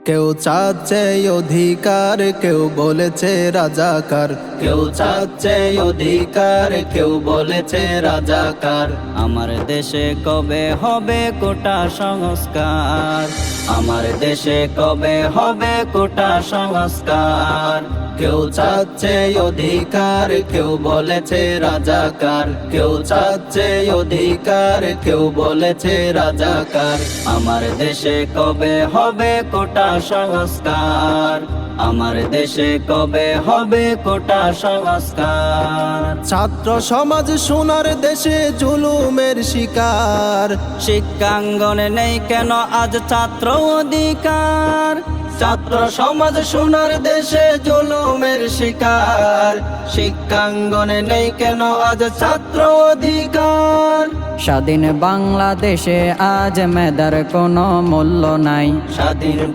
কেউ চাচ্ছে অধিকার, কেউ বলেছে রাজাকার। কেউ চাচ্ছে অধিকার, কেউ বলেছে রাজাকার। আমার দেশে কবে হবে কোটা সংস্কার? আমার দেশে কবে হবে কোটা সংস্কার? কেউ চাচ্ছে অধিকার, কেউ বলেছে রাজাকার। কেউ চাচ্ছে অধিকার, কেউ বলেছে রাজাকার। আমার দেশে কবে হবে কোটা সংস্কার? আমার দেশে কবে হবে কোটা সংস্কার? ছাত্র সমাজ সোনার দেশে জুলুমের শিকার। শিক্ষাঙ্গনে নেই কেন আজ ছাত্র অধিকার? ছাত্র সমাজ সোনার দেশে জুলুমের শিকার। শিক্ষাঙ্গনে নেই কেন আজ ছাত্র অধিকার। স্বাধীন বাংলাদেশে আজ মেধার কোনো মূল্য নাই। স্বাধীন